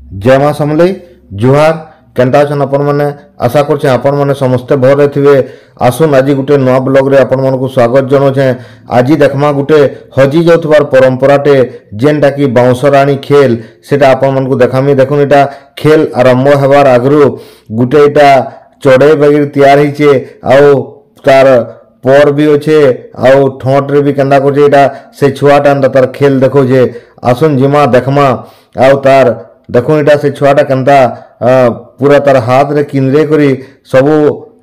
जय माँ समलई जुहार केनता अछन आपण माने आशा करछे आपण माने समस्त भरे थिबे। आसुन आज गुटे नवा ब्लॉग रे आपण मानकु स्वागत जनाउछे। आज देखमा गुटे हजी जाउथबार परंपराटे जेनटा कि बाउंसराणी खेल सेटा आपण मानकु देखामी। देखुन एटा खेल आरंभ हेबार आगरु गुटे एटा चढ़े बगैर तैयार हिचे आउ तार पर भी अच्छे आउ ठोंट रे भी केंदा करछे एटा से छुआटा तार खेल देखो जे। आसुन जिमा देखमा आउ तार देखो इटा से छुआटा केंदा पूरा तार हाथ रे किनरे करी सबु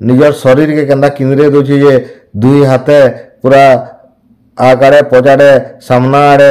निजर शरीर के केंदा किनरे दोछि जे दुई हाथे पूरा आगाड़े पजाड़े सामना आड़े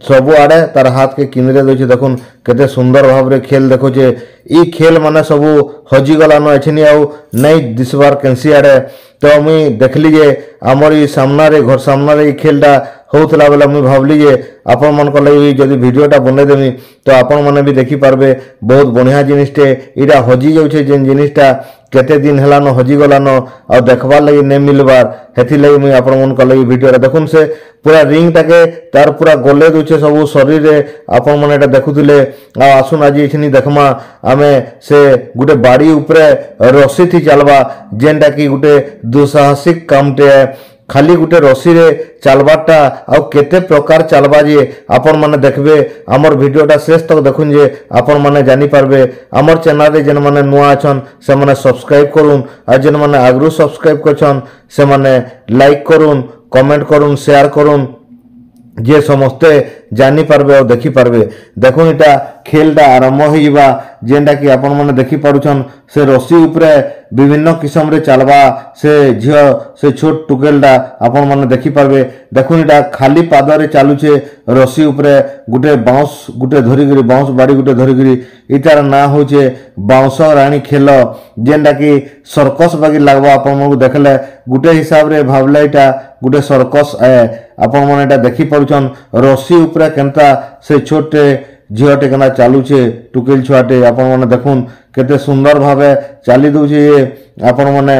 सबु आड़े तार हाथ के किनरे दोछि। देखुन केते सुंदर भाव रे खेल देखो जे। ई खेल माने सबु हजी गलानो एछनी आउ नै दिसबार केंसी आड़े। तो मुई देखली जे हमर ई सामना रे घर सामना रे ई खेलटा होउतला बेला मुई भाबली जे आपण मन को लई जदी वीडियोटा बने देमी तो आपण माने भी देखि पारबे। बहुत बढ़िया जिनिसटे इटा हजी जाउछे जेन जिनिसटा केते दिन हेलानो हजी गलानो आ देखबार लगी नै मिलबार हेथि लगी मुई आपण मन को लई वीडियोटा देखुन से पूरा रिंग टाके तार पूरा गोले दोछे सबु शरीर रे आपण माने एटा देखुथिले। आ आसुन आज एखनी देखमा आमे से गुटे बाड़ी ऊपरे रस्सी थी चलबा जेनटा कि गुटे दुसाहसिक कामटे खाली गुटे रस्सी रे चलबाटा आ केते प्रकार चलबा जे आपण माने देखबे। हमर वीडियोटा शेष तक देखुन जे आपण माने जानि पारबे। हमर चैनल रे जेन माने नुआ अछन से माने सब्सक्राइब करून आ जेन माने आगरु सब्सक्राइब करछन से माने लाइक करून कमेंट करून शेयर करून जे समस्ते जानी पारबे और देखि पारबे। देखो इटा खेलटा आरंभ होइबा जेनटा कि आपण माने देखि पारुछन से रस्सी ऊपरे विभिन्न किस्म रे चलबा से झियो से छोट टुकेलटा आपण माने देखि पारबे। देखो इटा खाली पादरे चालुछे रस्सी ऊपरे गुटे बाउंस गुटे धरि गरी बाउंस बाड़ी गुटे धरि गरी इटार ना होचे बाउंस रानी खेल जेनटा कि सर्कस बागी लागबा। आपण माने देखले गुटे हिसाब रे भाबला इटा गुटे सर्कस आपण माने एटा देखि पारुछन रस्सी ऊपरे केनता से छोटे झियोटे केना चालुछे टुकेल छुआटे आपण माने देखुन केते सुंदर भावे चाली दोछे ये आपण माने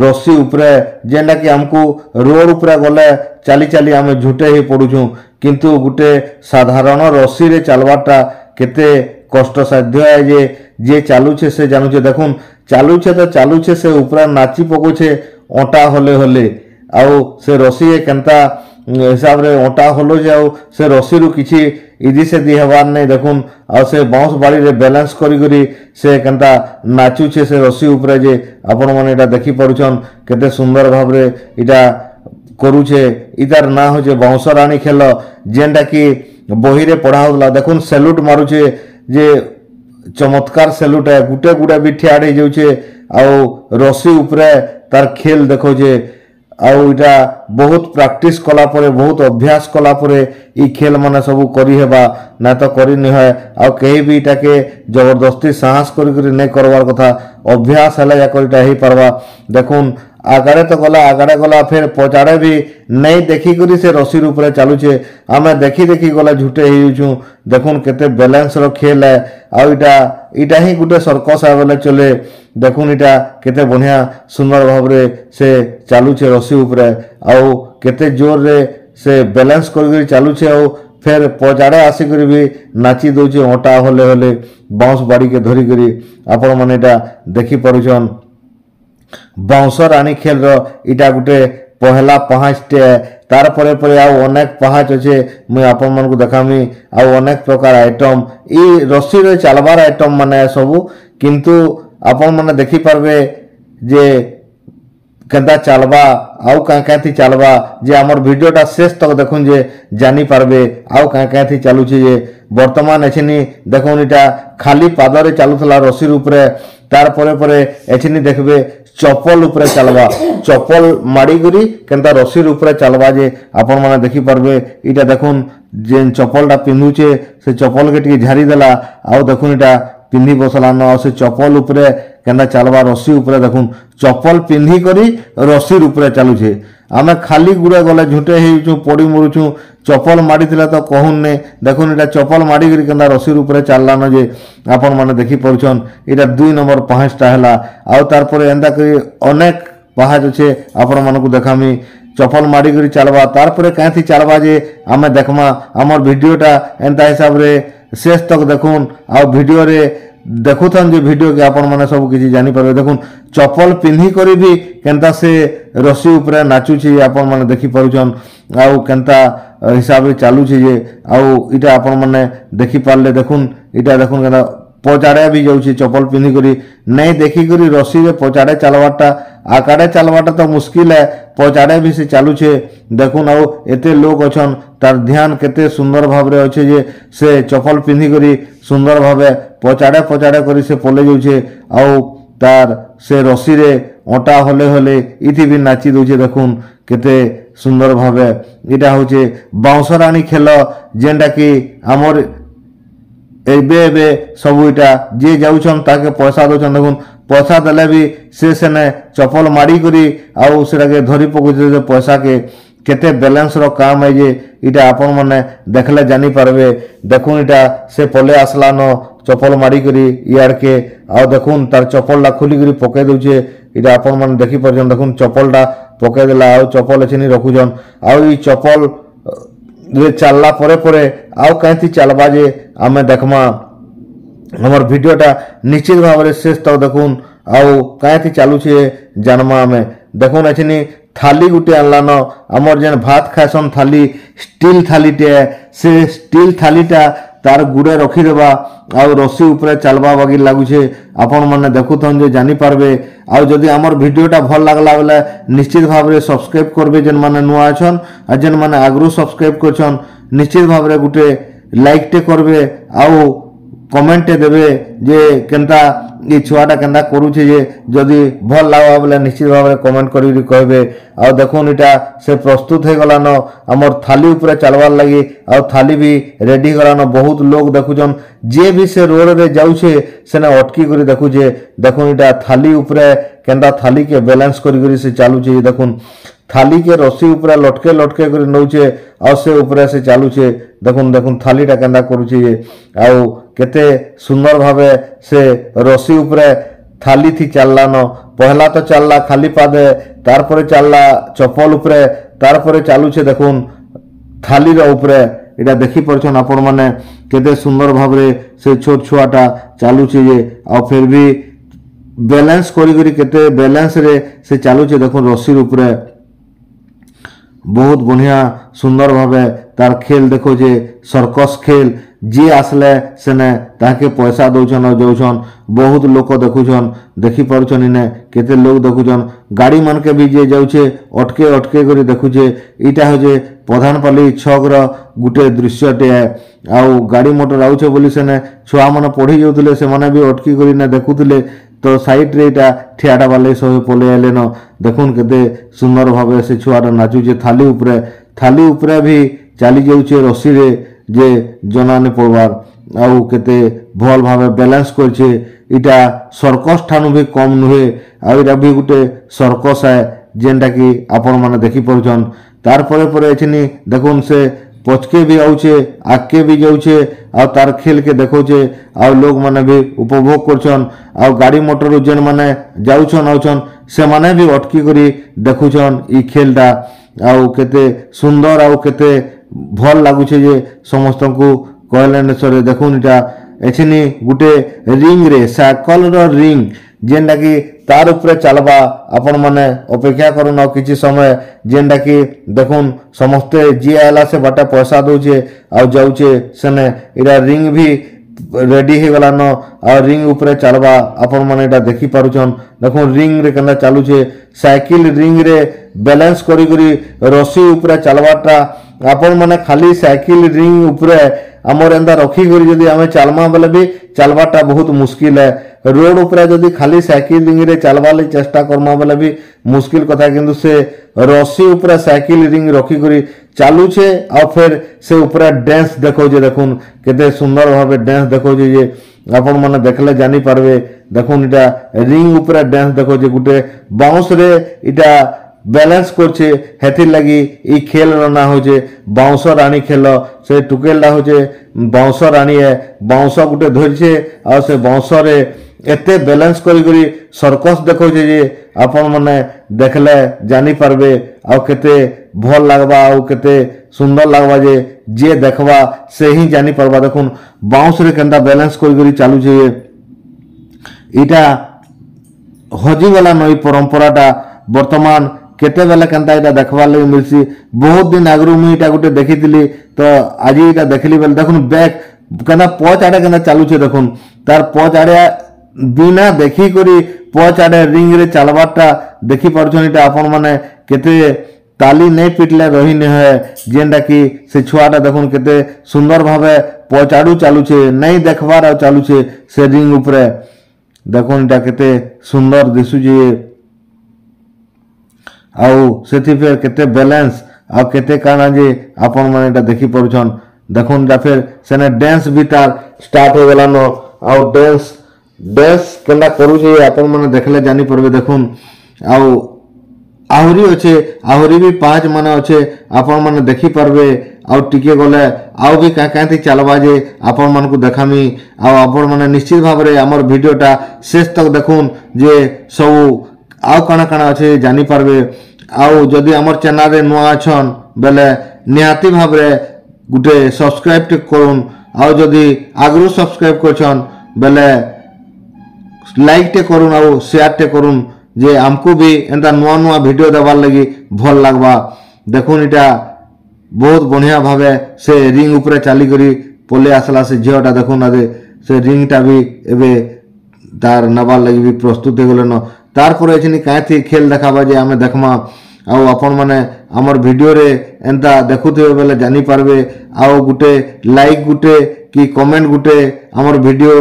रस्सी ऊपरे जेनटा कि हमकु रोड ऊपरे गले चाली चाली आमे झुटे ही पडुछु किंतु गुटे साधारण रस्सी रे चलबाटा केते कष्ट साध्य है जे चालुछे से जानुछे। देखुन चालुछे तो चालुछे से ऊपरा नाची पकोछे ओटा होले होले आउ से रस्सी केनता हिसाब रे ओटा होलो जे आउ से रस्सी रु किछि इदी से दी हवार नै। देखुन आ से बाउंस बाड़ी रे बैलेंस करी करी से केनता नाचुछे से रस्सी ऊपरे जे आपण माने एटा देखि परुछन केते सुंदर भाव रे इटा करूछे। इतार ना होचे बाउंसराणी खेल जेनटा कि बही रे पढ़ा होला। देखुन सैल्यूट मारुछे जे चमत्कार सैल्यूट है गुटे गुटे भी ठियाड़ हो जाउछे आउ रस्सी ऊपरे तार खेल देखो जे आउ इटा बहुत प्रैक्टिस कला परे बहुत अभ्यास कला परे ई खेल माने सब करी हेबा ना तो करी नि है आउ कहीं भी इटा के जबरदस्ती साहस करी करी नै करवार कथा अभ्यास हला या करिटा हे परवा। देखुन आगाड़े तो गला फिर पचाड़े भी नहीं देखी करी से रस्सी ऊपरे चालुछे आमे देखी देखी गला झुटे हेउछु। देखुन केते बैलेंस रो खेल है आउ इटा ही गुटे सर्कस है बोले चले। देखुन इटा केते बढ़िया सुंदर भाव रे से चालुछे रस्सी ऊपरे आउ केते जोर रे से बैलेंस करी चालुछे आउ फिर पजाड़े आसिक भी नाची दौचे ओटा होले होले बाउंस बाड़ी के धरी करी आपण माने एटा देखि पारुछन। बाउंसर रानी खेल रो इटा गुटे पहला पहाचटे तार परे परे आउ अनेक पहाच अच्छे मुई आपण मन को देखामी आउ अनेक प्रकार आइटम ई रस्सी रे चलबार आइटम माने सबु किंतु आपण माने देखि पारबे जे केनता चलबा आउ कां थी चलबा जे हमर वीडियोटा शेष तक देखुन जे जानी पारबे आउ कां थी चालुछे जे वर्तमान एछनी देखुन इटा खाली पादरे चालुथला रस्सी ऊपरे तार परे परे एछनी देखबे चप्पल ऊपरे चलबा चप्पल माड़ी करी केनता रस्सी ऊपरे चलबा जे आपण माने देखि पारबे। इटा देखुन जेन चप्पलटा पिन्धुचे से चप्पल के टिके झारी देला आउ देखुन इटा पिन्धी बसलान आ से चप्पल ऊपरे केनता चलबा रस्सी ऊपरे देखुन चप्पल पिन्धी करी रस्सी ऊपरे चालुछे। आमे खाली गुड़े गले झुटे हेउछु पड़ी मरुछु चप्पल माड़ी थिला तो कहून ने देखुन इटा चप्पल माड़ी करी केनता रस्सी ऊपरे चललान जे आपण माने देखि परुछन। इटा 2 नंबर पहाचटा हला आउ तार परे एंदा करी अनेक पहाच छे आपण मानकु देखामी चप्पल माड़ी करी चलबा तार परे कांथी चलबा जे आमे देखमा हमर वीडियोटा एंता हिसाब रे शेष तक देखुन आ वीडियो रे देखुथन जे वीडियो के आपण माने सब किछि जानि परबे। देखुन चप्पल पिन्ही करी भी केनता से रस्सी ऊपर नाचु छी आपण माने देखि परुछन आउ केनता हिसाब रे चालू छी जे आउ इटा आपण माने देखि पारले। देखुन इटा देखुन केनता पचाड़े भी जाऊँ चप्पल पिंधि करी नहीं देखी करी रस्सी रे पचाड़े चलवाटा आकाड़े चलवाटा तो मुश्किल है, पचाड़े भी से चालूचे। देखुन आउ एते लोग अछन तार ध्यान केते सुंदर भाव रे अच्छे जे से चप्पल पिंधि करी सुंदर भावे पचाड़े पचाड़े करी से पले जाऊे आउ तार से रस्सी रे अटा हले हले इति भी नाची दौचे। देखुन केते सुंदर भावे इटा होचे बाउंसराणी खेल जेनटा कि आमर एबे सब इटा जे जाऊन ताके पैसा दौन। देखुन पैसा देले भी से सेने चप्पल मारी करी आउ सेटाके धरी पकड़े पैसा के केते बैलेंस रो काम है जे इटा आपण माने देखले जानी पारबे। देखुन इटा से पले आसला न चप्पल मारी करी यार के आउ देखुन तार चप्पल ला खोली करी पके दउचे इटा आपण माने देखि परजन। देखुन चप्पल टा पके देला आउ चप्पल एछनी रखुजन आउ ई चप्पल रे चलला परे परे आउ कहीं चलबा जे आमे देखमा हमर वीडियोटा निश्चित भाव में शेष तक देखुन आउ कहीं चालू छे जानमा आमे। देखुन एछनी थाली गुटे आनलान आमर जेन भात खाएसन थाली स्टील थालीटे से स्टील थालीटा तार गुड़े रखीदेवा आउ रस्सी उपरे चलवा बागी लगुचे। आपण मैंने देखुन जे जानी पारबे आउ जदि आमर वीडियोटा भल लागला बेले निश्चित भाव में सब्सक्राइब करबे जेन माने नुआ अछन आ जेन माने आगरू सब्सक्राइब करछन निश्चित भाव में गुटे लाइक टे करबे आउ कमेंट देबे जे केनता ये छुआटा केनता करूछे जे जदि भल लागबा बेले निश्चित भाव में कमेंट करी कहबे। आ देखुन इटा से प्रस्तुत हो गलान आमर थाली ऊपर चलवार लगी आ थाली भी रेडी गलान। बहुत लोग देखुछन जे भी से रोड रे जाउछे सेने अटकी करी देखुछे। देखुन इटा थाली ऊपर केनता थाली के बैलेंस करी से चालूछे। देखुन थाली के रस्सी ऊपर लटके लटके कर नौचे आ से ऊपर से चालूचे। देखुन देखुन थालीटा केनता करूछे आउ केते सुंदर भावे से रस्सी ऊपर थाली थी चलला न पहला तो चलला खाली पादे तार परे चलला चप्पल ऊपर तार परे चालूचे। देखुन थाली रो ऊपर इटा देखि परछन आपण माने केते सुंदर भावे से छोट छुआटा चालूचे जे आ फिर भी बैलेंस करी केते बैलेंस रे से चालूचे। देखुन रस्सी ऊपर बहुत बढ़िया सुंदर भावे तार खेल देखो जे सर्कस खेल जी आसले सेने ताके पैसा दौछन और जाऊछन। बहुत लोक देखुछन देखि पारुछन इने केते लोग देखुछन गाड़ी मान के भी जे जाऊछे अटके अटके करी देखुछे। इटा हो जे प्रधानपाली छक रो गुटे दृश्यटे आउ गाड़ी मोटर आउछे बोली सेने छुआ माने पढ़ी जाउतले से माने भी अटकी करी ने देखुतले तो साइड रे इटा ठियाटा वाले सब पले आले न। देखुन केते सुंदर भावे से छुआटा नाचुचे थाली ऊपर भी चली जाऊे रस्सी रे जे जना ने पड़वार आउ केते भल भावे बैलेंस करछे। इटा सर्कस ठानु भी कम नुहे आउ इटा भी गुटे सर्कस है जेनटा कि आपण माने देखि परछन। तार परे परे एछनी देखुन से पचके भी आउछे आके भी जाऊे आ तार खेल के देखोचे आ लोग माने भी उपभोग करछन आ गाड़ी मोटर जेन माने जाऊछन आउछन से माने भी अटकी करी देखुछन ई खेलटा आउ केते सुंदर आउ केते भल लागुछे जे समस्त को कहले नेसरे। देखुन इटा एछनी गुटे रिंग रे साइकिल रो रिंग जेनटा कि तार ऊपर चलबा आपण माने अपेक्षा करन किछि समय जेनटा कि देखुन समस्ते जी आला से बाटा पैसा दउचे आ जाउचे सेने इरा रिंग भी रेडी हो गलान आ रिंग ऊपर चलबा आपण माने इटा देखि पारुछन। देखुन रिंग रे केना चालुचे साइकिल रिंग रे बैलेंस करी करी रस्सी ऊपर चलबाटा आपण माने खाली साइकिल रिंग ऊपर आमर एंदा रखी करी जदी आमे चलमा बेले भी चलबाटा बहुत मुश्किल है। रोड ऊपर जदी खाली साइकिल रिंग रे चलबा ले चेष्टा करमा बेले भी मुश्किल कथा किंतु से रस्सी ऊपर साइकिल रिंग रखी करी चालू छे आ फिर से ऊपर डांस देखो जे। देखुन केते सुंदर भावे डांस देखो जे आपण माने देखले जानी पारबे। देखुन इटा रिंग ऊपर डांस देखो जे गुटे बाउंस रे इटा बैलेंस करछे हेथिर लगी ई खेल ना होचे बाउंस रानी खेल से टुकेलटा होचे बाउंस रानी है बाउंस गुटे धरछे आ से बाउंस रे एते बैलेंस करी सर्कस देखो जे आपण माने देखले जानी पारबे आ केते भल लगवा आउ केते सुंदर लगवा जे देखवा से ही जानी परबा। देखुन बाउंस रे केंता बैलेंस करी चालू छे इटा हजी वाला नई परंपराटा वर्तमान केते बेले केंता इटा देखवार लगे मिलसी। बहुत दिन आगरू मुई इटा गुटे देखिथिली तो आज इटा देखली बेले देखुन बैक केना पच आड़े केना चालू छे। देखुन तार पच आड़े बिना देखी करी पच आड़े रिंग रे चलवाटा देखी पारुछन। इटा आपण माने केते ताली नहीं पिटले रही नहीं है जेनटा कि से छुआटा देखुन केते सुंदर भावे पच आड़ू चालू छे नहीं देखबार चालू छे से रिंग उपरे। देखुन इटा केते सुंदर दिसुजे आउ सेथि फेर केते बैलेंस आ केते काना जे आपण माने इटा देखि परुछन। देखुन इटा फेर सेने डांस भी तार स्टार्ट हो गेला न आउ डांस केंदा करू जे आपण माने देखले जानी परबे। देखुन आउ आहुरी अच्छे आहुरी भी 5 माने अच्छे आपण माने देखि परबे। आउ टिके गले आउ भी कांती चलबा जे आपण मान को देखामी आउ आपण माने निश्चित भाव रे हमर वीडियोटा शेष तक देखुन जे सब आउ काना काना अच्छे जानी पारबे। आउ जदि हमर चैनल रे नुआ अछन बेले निहाती भाव रे गुटे सब्सक्राइब टे करूँ। आउ जदि आगरू सब्सक्राइब करछन बेले लाइक टे करूँ आउ शेयर टे करूँ जे हमको भी एंता नुआ नुआ वीडियो देवार लगी भल लगवा। देखुन इटा बहुत बढ़िया भावे से रिंग उपरे चाली करी पले आसला से झीटा देखुन आदे से रिंगटा भी एबे तार नबार लगी भी प्रस्तुत हो गलन। तार पर एछनी काथी खेल देखाबा जे आमे देखमा आउ आपण माने हमर वीडियो रे एंता देखुथिबे बेले जानी पारबे। आउ गुटे लाइक गुटे कि कमेंट गुटे हमर वीडियो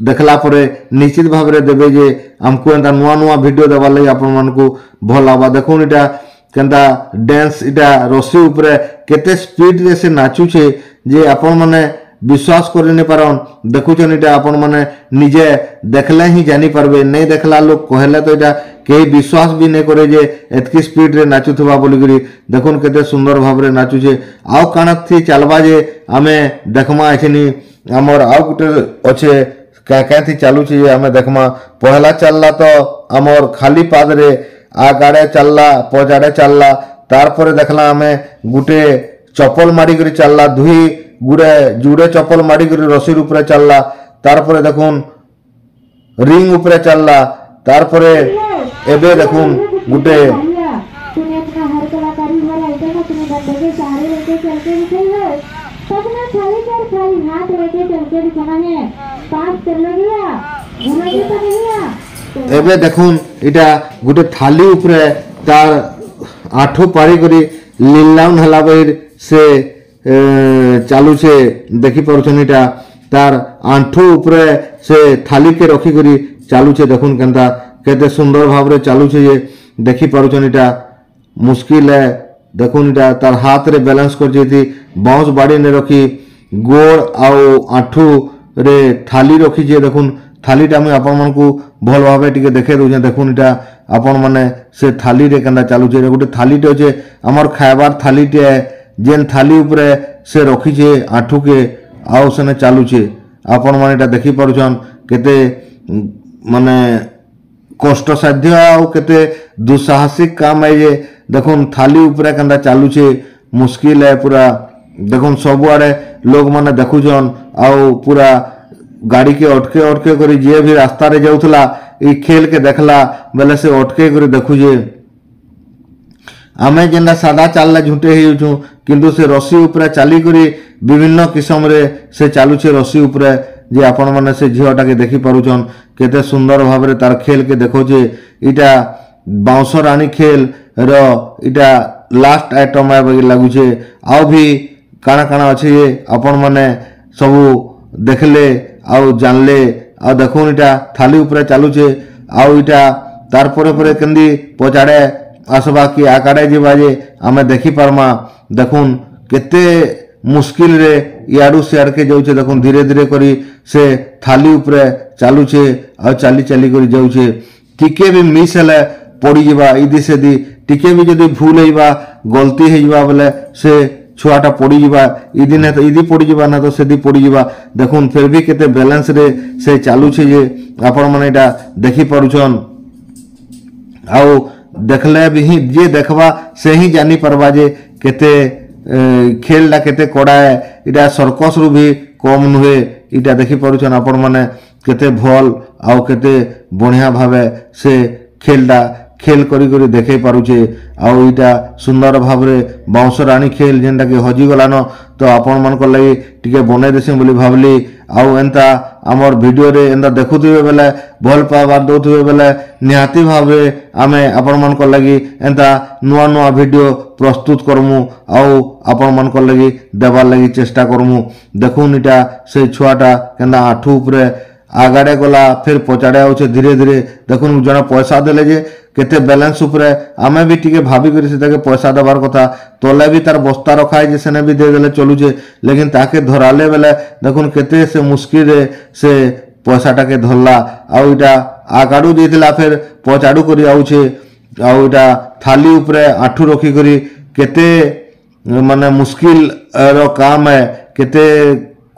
देखला परे निश्चित भाव रे देबे जे हमको एंता नुआ नुआ वीडियो देवार लगी आपण मानकू भल आबा। देखुन इटा केंता डांस इटा रस्सी उपरे केते स्पीड रे से नाचू छे जे आपण माने विश्वास करि नै पारन। देखुछन इटा आपण माने निजे देखले ही जानी पारबे नहीं देखला लोग कहले तो इटा केही विश्वास भी नहीं करे जे एतकी स्पीड रे नाचुथबा बोली करी। देखुन केते सुंदर भाव रे नाचू छे आउ काना थी चलबा जे आमे देखमा एछनी हमर आउ गुटे अच्छे क्या थी चालू छे आमे देखमा। पहला चलला तो हमर खाली पाद रे आगाड़े चलला पजाड़े चलला तार परे देखला आमे गुटे चप्पल मारी करी चलला दुही गुड़े जुड़े चप्पल मारी करी रस्सी ऊपर चलला तार परे देखुन रिंग ऊपर चलला तार परे एबे देखुन गुटे एबे देखुन इटा गुटे थाली उपरे तार आठो पारी करी लीलाउन हला बहिर से चालू छे देखि पारुछन। इटा तार आंठो उपरे से थाली के रखी करी चालू छे। देखुन केंता केते सुंदर भाव रे चालू छे ये देखि पारुछन। इटा मुश्किल है देखुन इटा तार हाथ रे बैलेंस कर जेती बाउंस बाड़ी ने रखी गोड़ आउ आंठू रे थाली रखी जे। देखुन थालीटा मुई आपण मानकू भल भावे टिके देखे दउछे। देखुन इटा आपण माने से थाली रे केंदा चालू छे गोटे थालीटे होचे हमर खाइबार थालीटे जेन थाली उपरे से रखी छे आंठू के आउ सेने चालू छे। आपण माने इटा देखि पारुछन केते माने कष्ट साध्य आउ केते दुस्साहसिक काम है ये। देखुन थाली उपरे केंदा चालू छे मुश्किल है पूरा। देखुन सब आड़े लोग माने देखुछन आउ पूरा गाड़ी के अटके अटके करी जे भी रास्ता रे जाउथला ई खेल के देखला बेले से अटके करी देखुजे। आमे जेंदा सादा चालला झुंटे ही छु किंतु से रस्सी ऊपर चाली करी विभिन्न किस्म रे से चालू छे रस्सी ऊपर जे आपण माने से झियोटा के देखि पारुछन केते सुंदर भाव रे तार खेल के देखो जे। इटा बाउंसर रानी खेल रो इटा लास्ट आइटम है बगी लागु छे। आउ भी काना काना अछि आपण माने सब देखले आउ जानले आउ देखुन इटा थाली ऊपर चालू छे आउ इटा तार परे परे केंदी पचाड़े आसबा कि आकाड़े जीवा जे आमे देखि पारमा। देखुन केते मुश्किल रे याडू सियाड़ के जाउछे। देखुन धीरे धीरे करी से थाली ऊपर चालू छे आ चाली चाली करी जाउछे। टिके भी मिस हेले पड़ी जीवा इदी से दी टिके भी जदी भूल हेबा गलती हेबा बोले से छुआटा पड़ी जीवा इदी ने तो इदी पड़ी जीवा ना तो सेदी पड़ी जीवा। देखुन फिर भी केते बैलेंस रे से चालू छे जे आपण माने एटा देखि पारुछन। आउ देखले भी ही जे देखबा से ही जानी परबा जे केते खेलटा केते कड़ा है। इटा सर्कस रु भी कम नुहे। इटा देखि पारुछन आपण माने केते भल आउ केते बढ़िया भावे से खेलटा खेल करी करी देखे पारुछे। आउ इटा सुंदर भावरे बाउंस राणी खेल जेनटा कि हजी गलान तो आपण मान को लगी टिके बने देसी बोली भावली। आउ एंता आमर वीडियो रे एंता देखुथिबे बेले भल पावर दोथिबे बेले निहाती भावरे आमे आपण मान को लगी एंता नुआ नुआ वीडियो प्रस्तुत करमु आउ आपण मान को लगी देबार लगी चेष्टा करमु। देखुन इटा से छुआटा केना आठू उपरे आगाड़े गला फिर पचाड़े आउछे धीरे धीरे। देखुन जने पैसा देले जे केते बैलेंस उपरे आमे भी टिके भाबी करी से ताके पैसा देबार कथा। तले भी तार बस्ता रखा है जे सेने भी दे देले चलुछे लेकिन ताके धराले बेले देखुन केते से मुश्किल रे से पैसाटा के धरला। आउ इटा आगाड़ू देथिला फिर पचाड़ू करी आउछे। आउ इटा थाली उपरे आठू रखी करी केते माने मुश्किल रो काम है केते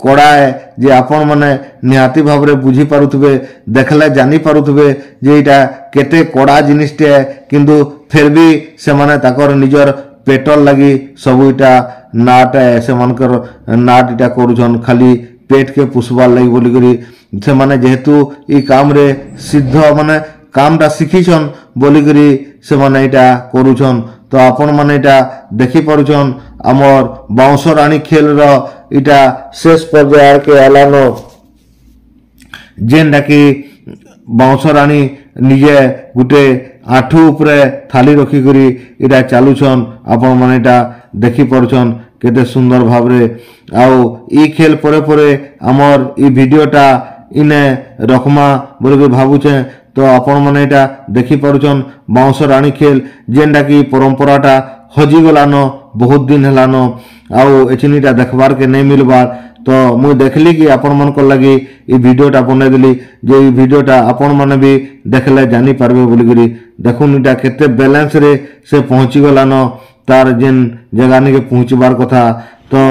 कड़ा है जे आपण माने निहाती भावरे बुझी पारुथबे देखले जानी पारुथबे जे इटा केते कड़ा जिनिसटे है। किंतु फिर भी से माने ताकर निजर पेटल लगी सब इटा नाट है से मानकर नाट इटा करूछन खाली पेट के पुषबार लगी बोली करी से माने जेहेतु ई काम रे सिद्ध माने कामटा शिखीछन बोली करी से माने इटा करूछन। तो आपण माने इटा देखि पारुछन आमर बाउंस राणी खेल रो इटा शेष पर्याय के आलानो जेनटा कि बाउंस राणी निजे गुटे आठू उपरे थाली रखी करी इटा चालुछन। आपण माने इटा देखि पारुछन केते सुंदर भावरे। आउ ई खेल परे परे आमर ई वीडियोटा इने रखमा बोली भाबुछे। तो आपण माने इटा देखि पारुछन बाउंस राणी खेल जेनटा कि परंपराटा हजी गलान बहुत दिन हेलान आउ एचनीटा देखबार के नहीं मिलबार। तो मुझे देखली कि आपण मन को लगी ई वीडियोटा बने देली जे ई वीडियोटा आपण माने भी देखले जानी पारबे बोली करी। देखुन इटा केते बैलेंस रे से पहुंची गलान तार जेन जगह ने के पहुंचबार कथा। तो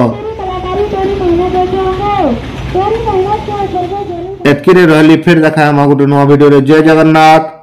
एतकी रे रहली फिर देखा हम गोटे नवा वीडियो रे। जय जगन्नाथ।